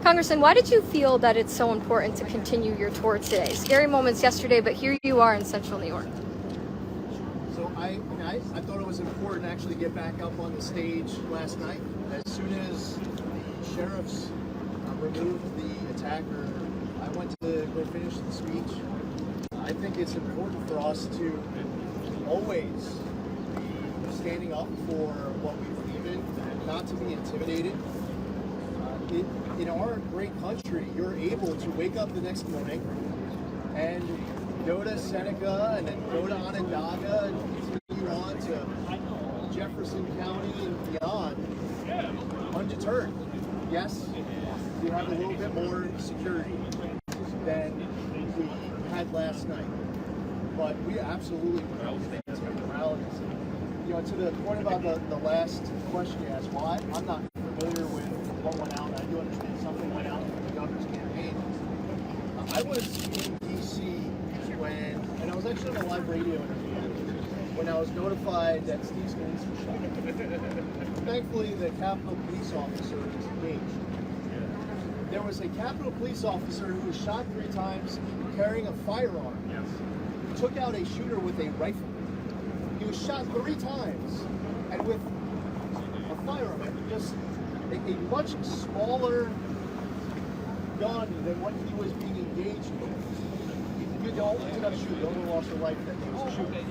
Congressman, why did you feel that it's so important to continue your tour today? Scary moments yesterday, but here you are in central New York. So I thought it was important to actually get back up on the stage last night. As soon as the sheriffs removed the attacker, I went to go finish the speech. I think it's important for us to always be standing up for what we believe in, not to be intimidated. In our great country, you're able to wake up the next morning and go to Seneca and then go to Onondaga and continue on to Jefferson County and beyond undeterred. Yes, we have a little bit more security than we had last night, but we absolutely maintain morality. You know, to the point about the last question you asked, why? I'm not familiar with what went out. I do understand something went out from the governor's campaign. I was in D.C. and I was actually on a live radio interview when I was notified that Steve Scalise was shot. Thankfully, the Capitol Police officer was engaged. There was a Capitol Police officer who was shot 3 times carrying a firearm. He took out a shooter with a rifle. He was shot 3 times, and with a firearm, just a much smaller gun than what he was being engaged with. You don't end up shooting. No one lost their life that he was shooting.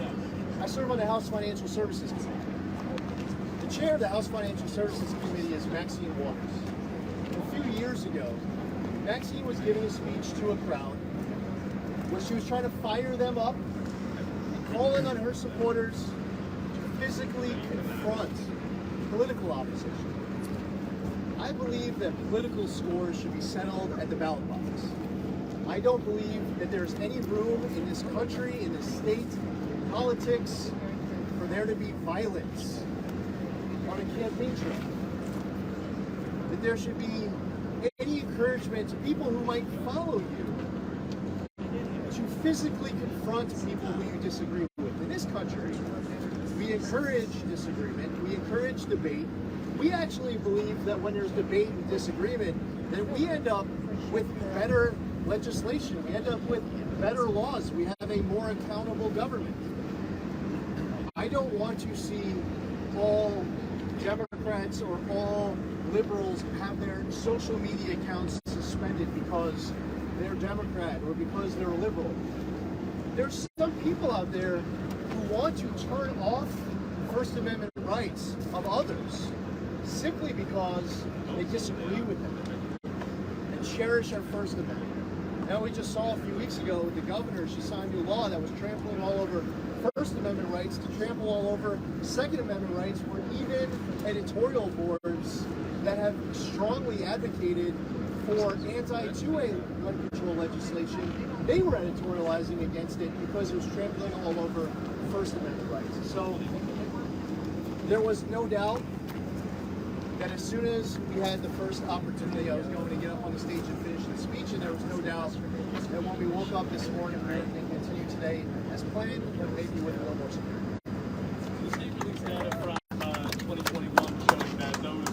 I serve on the House Financial Services Committee. The chair of the House Financial Services Committee is Maxine Waters. A few years ago, Maxine was giving a speech to a crowd where she was trying to fire them up, calling on her supporters to physically confront political opposition. I believe that political scores should be settled at the ballot box. I don't believe that there's any room in this country, in this state, in politics, for there to be violence on a campaign trail. That there should be any encouragement to people who might follow you to physically confront people who you disagree with. In this country, we encourage disagreement, we encourage debate. We actually believe that when there's debate and disagreement, that we end up with better legislation. We end up with better laws. We have a more accountable government. I don't want to see all Democrats or all liberals have their social media accounts suspended because they're Democrat or because they're liberal. There's some people out there who want to turn off First Amendment rights of others simply because they disagree with them and cherish our First Amendment. Now, we just saw a few weeks ago with the governor, she signed a new law that was trampling all over First Amendment rights to trample all over Second Amendment rights, where even editorial boards that have strongly advocated for anti-2A gun control legislation, they were editorializing against it because it was trampling all over First Amendment rights. So there was no doubt that as soon as we had the first opportunity, I was going to get up on the stage and finish the speech, and there was no doubt that when we woke up this morning and continue today as planned, but maybe with a little more security. The state released data from 2021 showing that those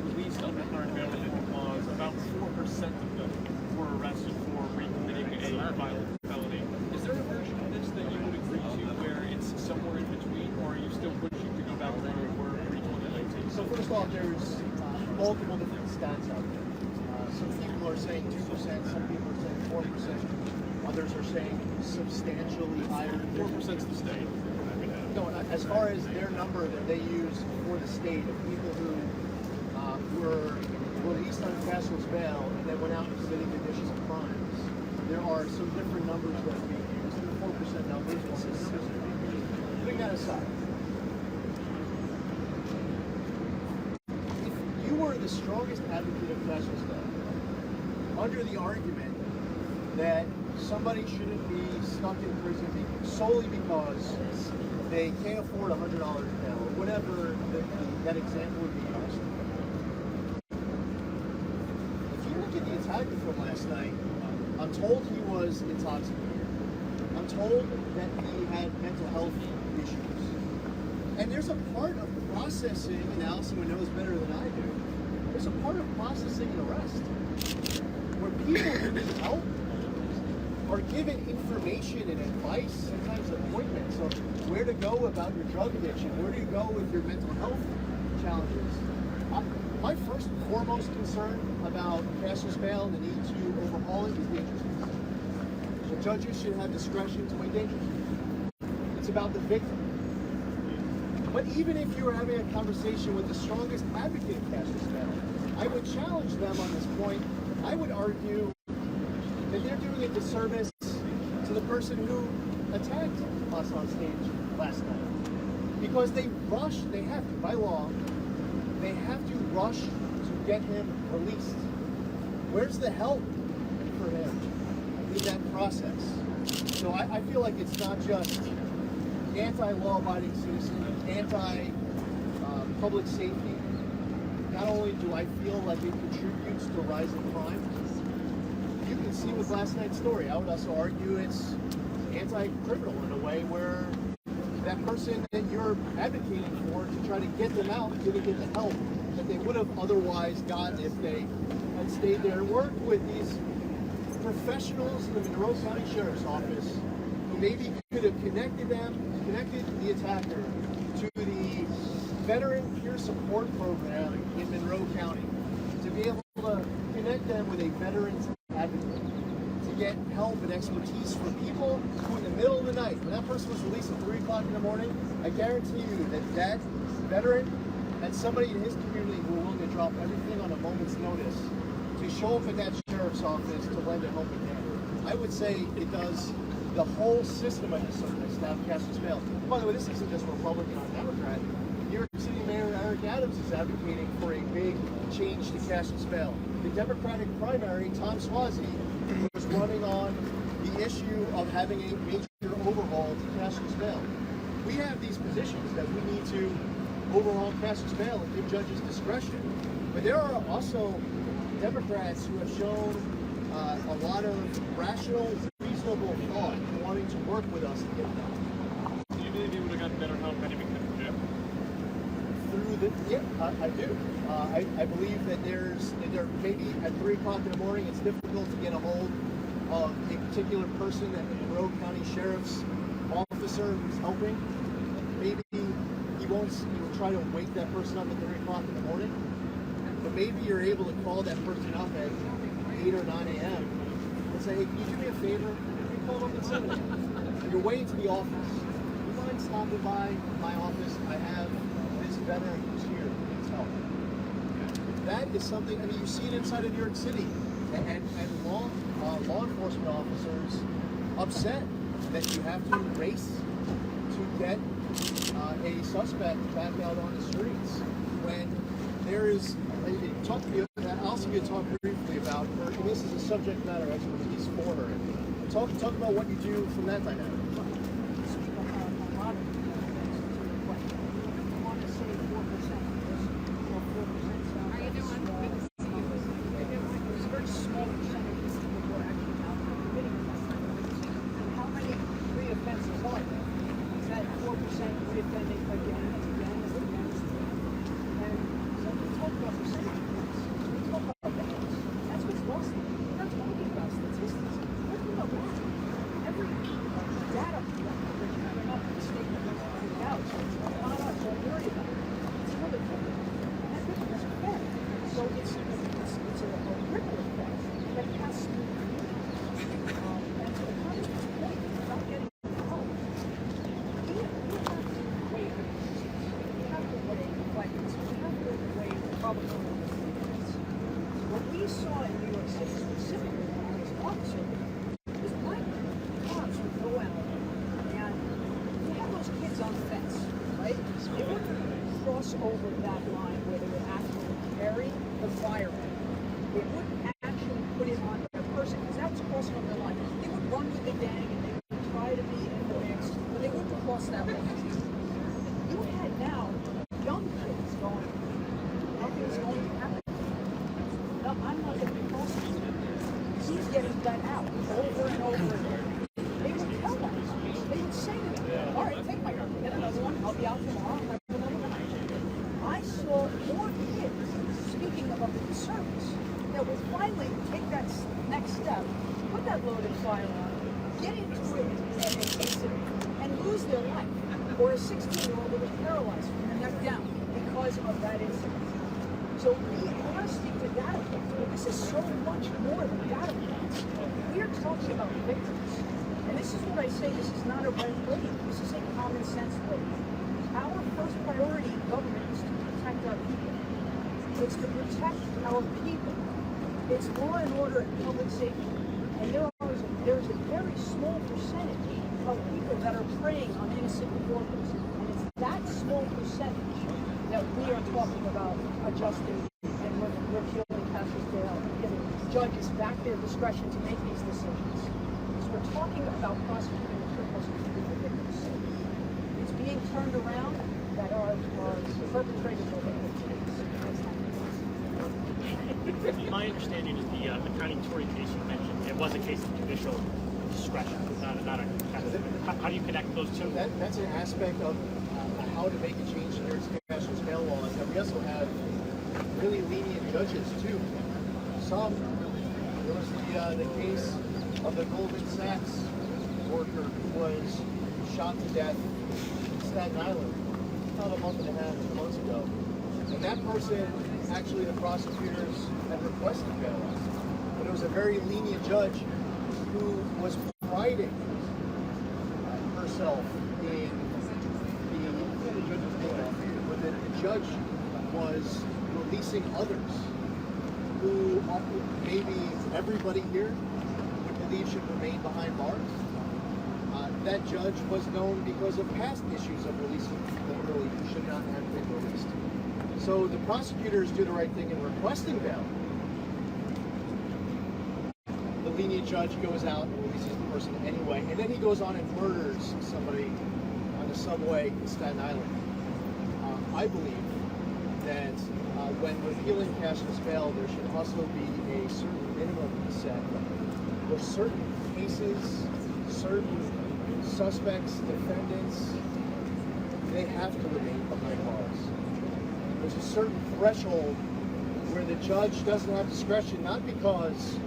released under current bail laws, about 4% of them were arrested for recommitting a violent felony. Is there a version of this that you would agree to where it's somewhere in between, or are you still pushing to go back to where we were pre-2019? So first off, there's multiple different stats out there. Some people are saying 2%, some people are saying 4%, others are saying substantially higher. 4% is the state. No, as far as their number that they use for the state of people who were released on Castle's bail and then went out and committed additional crimes, there are some different numbers that we use. The 4% numbers, putting that aside. If you were the strongest advocate of Castle's bail, under the argument that somebody shouldn't be stuck in prison solely because they can't afford $100 bail, or whatever that example would be used. If you look at the attacker from last night, I'm told he was intoxicated. I'm told that he had mental health issues. And there's a part of processing, and Allison would know this better than I do, there's a part of processing an arrest are given information and advice, sometimes appointments of where to go about your drug addiction, where do you go with your mental health challenges. My first and foremost concern about cashless bail and the need to overhaul it is dangerousness. The judges should have discretion to weigh dangerousness. It's about the victim. But even if you were having a conversation with the strongest advocate of cashless bail, I would challenge them on this point. I would argue that they're doing a disservice to the person who attacked us on stage last night. Because they have to, by law, they have to rush to get him released. Where's the help for him in that process? So I feel like it's not just anti-law-abiding citizen, anti-public safety. Not only do I feel like it contributes to rising crime, you can see with last night's story, I would also argue it's anti-criminal in a way where that person that you're advocating for to try to get them out didn't get the help that they would have otherwise gotten if they had stayed there and worked with these professionals in the Monroe County Sheriff's Office who maybe could have connected the attacker to the Veteran Peer Support Program in Monroe County, to be able to connect them with a veterans advocate, to get help and expertise for people who in the middle of the night, when that person was released at 3 o'clock in the morning, I guarantee you that veteran had somebody in his community who were willing to drop everything on a moment's notice to show up at that sheriff's office to lend a helping hand. I would say it does the whole system a disservice to have cashless bail. By the way, this isn't just Republican or Democrat. New York City Mayor Eric Adams is advocating for a big change to cashless bail. The Democratic primary, Tom Suozzi, was running on the issue of having a major overhaul to cashless bail. We have these positions that we need to overhaul cashless bail and give judges discretion. But there are also Democrats who have shown a lot of rational, reasonable thought wanting to work with us to get it done. Do you believe you would have gotten better help had he been kept in jail? I do. I believe that there maybe at 3 o'clock in the morning it's difficult to get a hold of a particular person at the Monroe County Sheriff's officer who's helping. Maybe he won't try to wake that person up at 3 o'clock in the morning, but maybe you're able to call that person up at 8 or 9 a.m. and say, hey, can you do me a favor? You call up at 7 a.m. You're waiting to the office. You mind stopping by my office? I have this veteran who's here who needs help. That is something, I mean, you see it inside of New York City, and law enforcement officers upset that you have to race to get a suspect back out on the streets when there is, I'll also get to talk briefly about her, and this is a subject matter expertise for her. Talk about what you do from that dynamic. What we saw in New York City specifically when I was an officer is black cops would go out and you have those kids on the fence, right? They wouldn't cross over that line where they would actually carry the firearm. They wouldn't actually put it on their person because that was crossing over the line. They would run with the gang and they would try to be advanced, but they wouldn't cross that line. You had now young kids going, nothing's going to happen. No, I'm not going to be crossing. He's getting let out over and over again. They would tell us. They would say to me, all right, take my gun, get another one, I'll be out tomorrow, I'll have another one. I saw more kids, speaking of the service, that were finally take that next step, put that loaded firearm, get into an incident, and lose their life. Or a 16-year-old that was paralyzed from the neck down because of that incident. So we want to speak to data points, but this is so much more than data points. We are talking about victims. And this is what I say, this is not a red wave, this is a common sense wave. Our first priority in government is to protect our people. It's to protect our people. It's law and order and public safety. And there's a very small percentage of people that are preying on innocent workers. And it's that small percentage that we are talking about adjusting and repealing Castle's bail and giving judges back their discretion to make these decisions. Because we're talking about prosecuting the criminals and keeping the victims safe. It's being turned around that our perpetrators are victims. My understanding is the county Tory case you mentioned, it was a case of judicial discretion, not a how do you connect those two? That's an aspect of how to make a change in your Castle's bail laws. And we also have really lenient judges too. There was the case of the Goldman Sachs worker who was shot to death in Staten Island about a month and a half, 2 months ago. And that person, actually the prosecutors had requested bail. But it was a very lenient judge who was priding herself in the judge was releasing others who maybe everybody here would believe should remain behind bars. That judge was known because of past issues of releasing people early who should not have been released. So the prosecutors do the right thing in requesting bail. The lenient judge goes out and releases the person anyway, and then he goes on and murders somebody on the subway in Staten Island. I believe that when repealing cashless bail, there should also be a certain minimum set where certain cases, certain suspects, defendants, they have to remain behind bars. There's a certain threshold where the judge doesn't have discretion, not because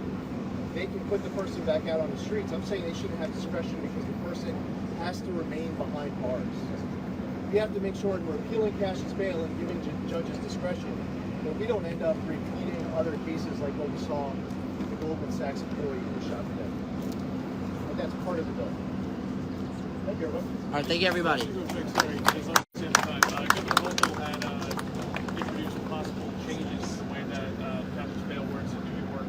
they can put the person back out on the streets. I'm saying they shouldn't have discretion because the person has to remain behind bars. We have to make sure we're repealing cashless bail and giving judges discretion that we don't end up repeating other cases like what we saw with the Goldman Sachs employee who was shot to death. And that's part of the bill. Thank you, everyone. All right, thank you, everybody. Real quick story. Governor Hochul had introduced possible changes to the way that cashless bail works in New York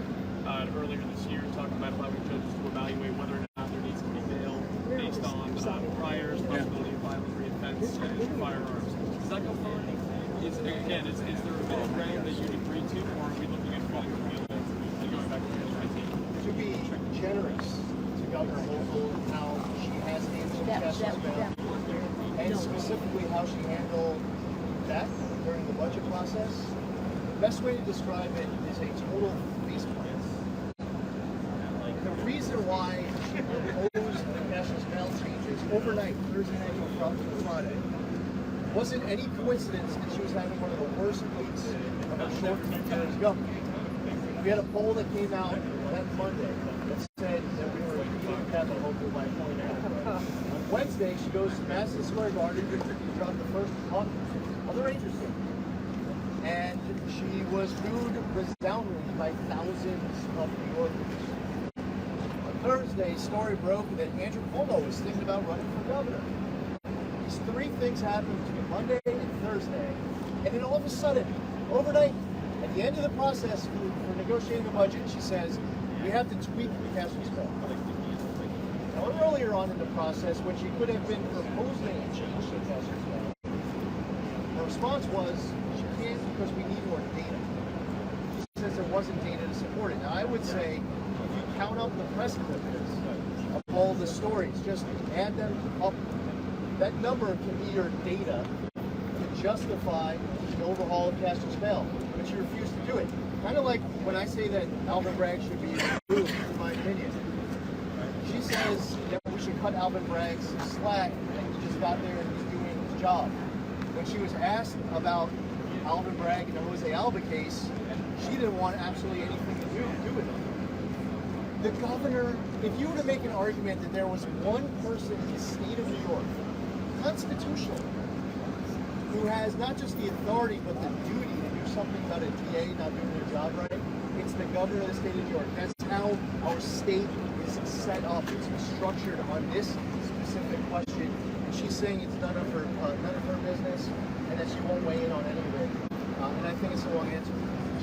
earlier this year, talking about allowing judges to evaluate whether or not there needs to be bail based on priors, possibility of violent reoffense, and firearms. Does that go fine? Is there a middle ground that you'd agree to, or are we looking at fully repealing and going back to 2019? To be generous to Governor Hochul and how she has handled cashless bail, and specifically how she handled that during the budget process, the best way to describe it is a total face plant. The reason why she proposed the cashless bail changes overnight, Thursday night to Friday, wasn't any coincidence that she was having one of the worst weeks of her short tenure as governor. We had a poll that came out that Monday that said that we were beating Kathy Hochul by a point and a half. On Wednesday, she goes to Madison Square Garden to drop the first of the Rangers game. And she was booed resoundingly by thousands of New Yorkers. On Thursday, story broke that Andrew Cuomo was thinking about running for governor. These three things happened between Monday and Thursday, and then all of a sudden, overnight, at the end of the process for negotiating the budget, she says, we have to tweak the cashless bail. Now, earlier on in the process, when she could have been proposing a change to the cashless bail, her response was, she can't because we need more data. She says there wasn't data to support it. Now, I would say, if you count up the precedent of all the stories, just add them up. That number can be your data to justify the overhaul of cashless bail, but you refuse to do it. Kind of like when I say that Alvin Bragg should be removed, in my opinion. She says that we should cut Alvin Bragg's slack, and he just got there and he's doing his job. When she was asked about Alvin Bragg and the Jose Alba case, she didn't want absolutely anything to do with it. The governor, if you were to make an argument that there was one person in the state of New York, constitutionally, who has not just the authority but the duty to do something about a DA not doing their job right, it's the governor of the state of New York. That's how our state is set up. It's structured on this specific question. And she's saying it's none of her business, and that she won't weigh in on any of it. And I think it's the wrong answer.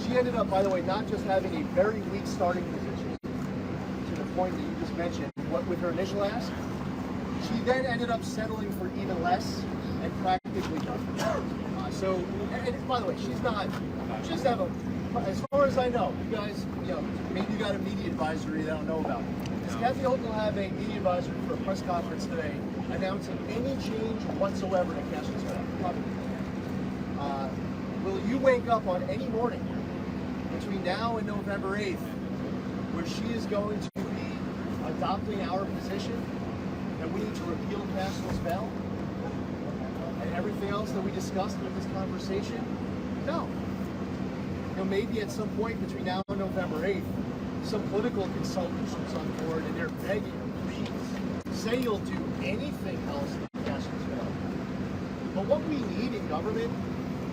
She ended up, by the way, not just having a very weak starting position, to the point that you just mentioned, what with her initial ask, she then ended up settling for even less and practically nothing. And by the way, she doesn't have a, as far as I know, you guys, maybe you got a media advisory that I don't know about. Does Kathy Hochul will have a media advisory for a press conference today announcing any change whatsoever to Cashman's Spell? Probably. Will you wake up on any morning between now and November 8th where she is going to be adopting our position that we need to repeal Cashman's Spell and everything else that we discussed with this conversation? No. Maybe at some point between now and November 8th, some political consultant comes on board and they're begging, please, say you'll do anything else to Cashman's Spell. But what we need in government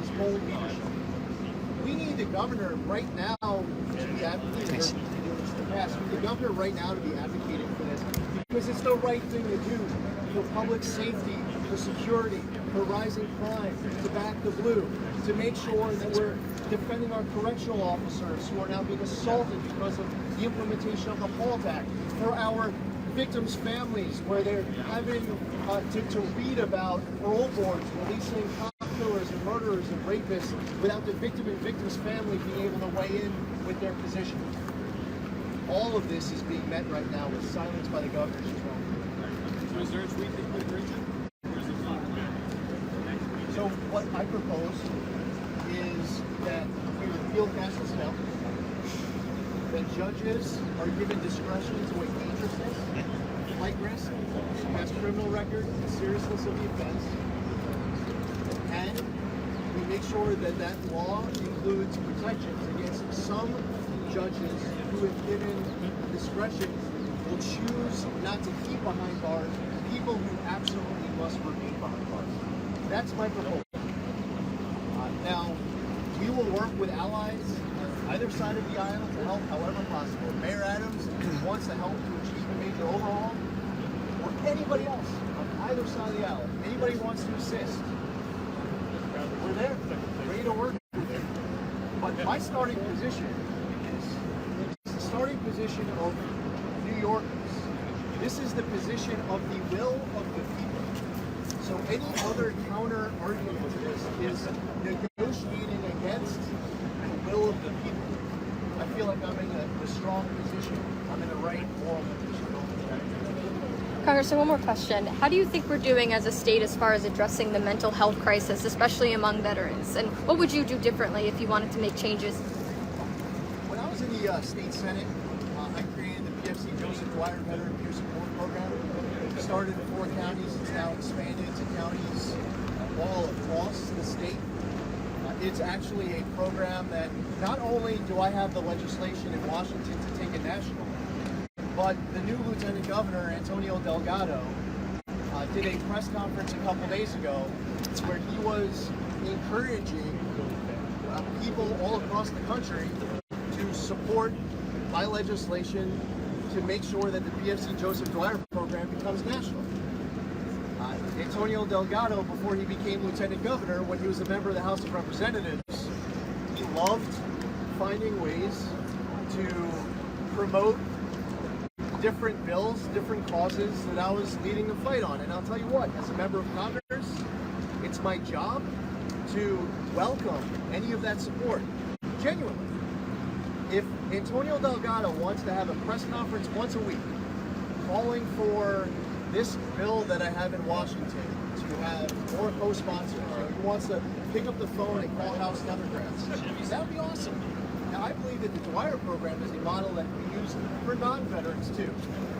is bold leadership. We need the governor right now to be advocating for this because it's the right thing to do for public safety, for security, for rising crime, to back the blue, to make sure that we're defending our correctional officers who are now being assaulted because of the implementation of the HALT Act, for our victims' families where they're having to read about parole boards releasing cop killers and murderers and rapists without the victim and victim's family being able to weigh in with their position. All of this is being met right now with silence by the governor. So is there a tweet that could reach it? Or is it not? So what I propose is that we repeal Cashman's Spell, that judges are given discretion to weigh dangerousness, flight risk, past criminal record, the seriousness of the offense, and we make sure that that law includes protections against some judges who have given discretion will choose not to keep behind bars people who absolutely must remain behind bars. That's my proposal. Now, we will work with allies on either side of the aisle to help however possible. Mayor Adams wants to help to achieve a major overhaul, or anybody else on either side of the aisle. Anybody wants to assist, we're there, ready to work with them. But my starting position is the starting position of New Yorkers. This is the position of the will of the people. So any other counter argument to this is negotiating against the will of the people. I feel like I'm in a strong position. I'm in the right moral position. Congressman, one more question. How do you think we're doing as a state as far as addressing the mental health crisis, especially among veterans? And what would you do differently if you wanted to make changes? When I was in the state senate, I created the PFC Joseph Dwyer Veteran Peer Support Program. It started in 4 counties. It's now expanded to counties all across the state. It's actually a program that not only do I have the legislation in Washington to take it national, but the new Lieutenant Governor, Antonio Delgado, did a press conference a couple days ago where he was encouraging people all across the country to support my legislation to make sure that the PFC Joseph Dwyer program becomes national. Antonio Delgado, before he became Lieutenant Governor, when he was a member of the House of Representatives, he loved finding ways to promote different bills, different causes that I was leading the fight on. And I'll tell you what, as a member of Congress, it's my job to welcome any of that support, genuinely. If Antonio Delgado wants to have a press conference once a week calling for this bill that I have in Washington to have more co-sponsors, or he wants to pick up the phone and call House Democrats, that would be awesome. Now, I believe that the Dwyer program is a model that we use for non-veterans too.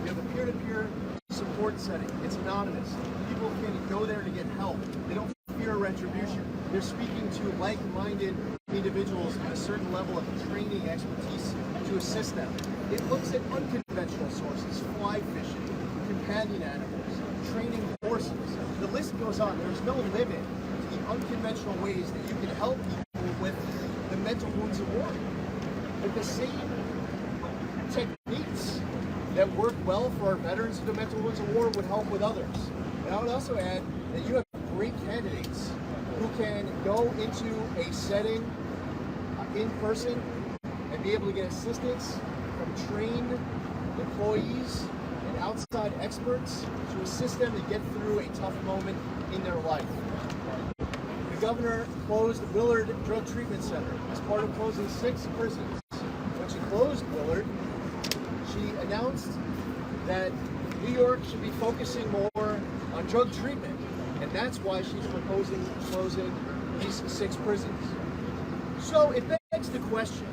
You have a peer-to-peer support setting. It's anonymous. People can go there to get help. They don't fear retribution. They're speaking to like-minded individuals at a certain level of training expertise to assist them. It looks at unconventional sources, fly fishing, companion animals, training horses. The list goes on. There's no limit to the unconventional ways that you can help people with the mental wounds of war. But the same techniques that work well for our veterans of the mental wounds of war would help with others. And I would also add that you have great candidates who can go into a setting in person and be able to get assistance from trained employees and outside experts to assist them to get through a tough moment in their life. The governor closed Willard Drug Treatment Center as part of closing 6 prisons. When she closed Willard, she announced that New York should be focusing more on drug treatment, and that's why she's proposing closing these 6 prisons. So it begs the question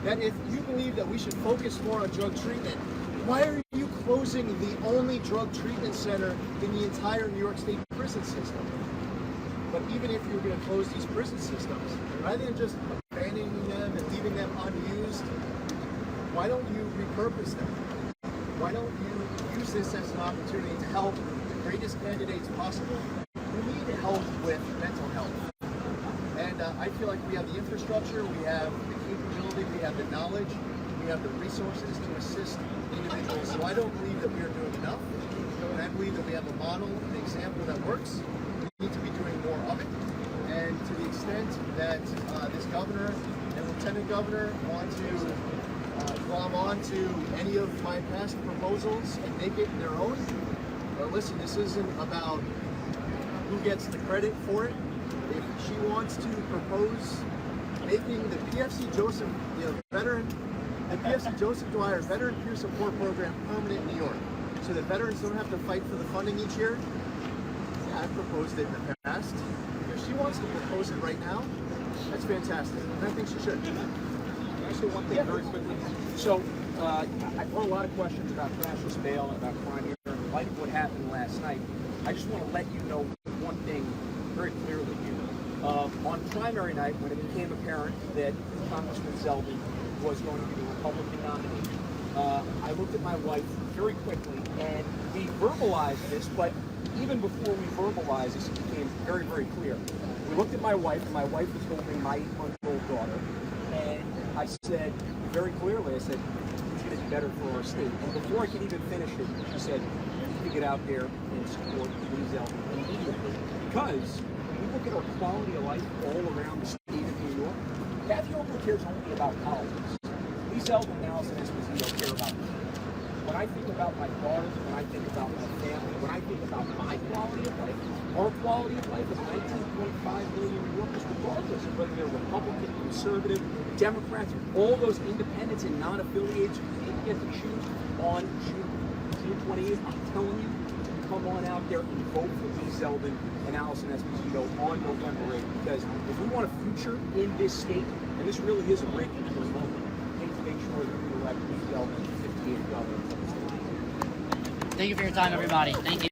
that if you believe that we should focus more on drug treatment, why are you closing the only drug treatment center in the entire New York State prison system? But even if you're going to close these prison systems, rather than just abandoning them and leaving them unused, why don't you repurpose them? Why don't you use this as an opportunity to help the greatest candidates possible who need help with mental health? And I feel like we have the infrastructure, we have the capability, we have the knowledge, we have the resources to assist individuals. So I don't believe that we are doing enough, and I believe that we have a model, an example that works. We need to be doing more of it. And to the extent that this governor and lieutenant governor want to glom on to any of my past proposals and make it their own, but listen, this isn't about who gets the credit for it. If she wants to propose making the PFC Joseph, the PFC Joseph Dwyer Veteran Peer Support Program permanent in New York, so that veterans don't have to fight for the funding each year. Yeah, I've proposed it in the past. If she wants to propose it right now, that's fantastic, and I think she should. Can I say one thing very quickly? So, I've heard a lot of questions about crashless bail and about crime here. In light of what happened last night, I just want to let you know one thing very clearly here. On primary night, when it became apparent that Congressman Zeldin was going to be the Republican nominee, I looked at my wife very quickly, and we verbalized this, but even before we verbalized this, it became very, very clear. We looked at my wife, and my wife was holding my 8-month-old daughter, and I said very clearly, I said, it's going to be better for our state. And before I could even finish it, she said, you need to get out there and support Lee Zeldin immediately. Because when we look at our quality of life all around the state of New York, Kathy Hochul cares only about politics. Lee Zeldin and Allison Esposito care about me. When I think about my daughters, when I think about my family, when I think about my quality of life, our quality of life is 19.5 million New Yorkers, regardless of whether they're Republican, conservative, Democrats, all those independents and non-affiliates who didn't get to choose on June 28th. I'm telling you, come on out there and vote for Lee Zeldin and Allison Esposito on November 8th. Because if we want a future in this state, and this really is a breaking news moment, we need to make sure that we elect Lee Zeldin 58th governor of the state. Thank you for your time, everybody. Thank you.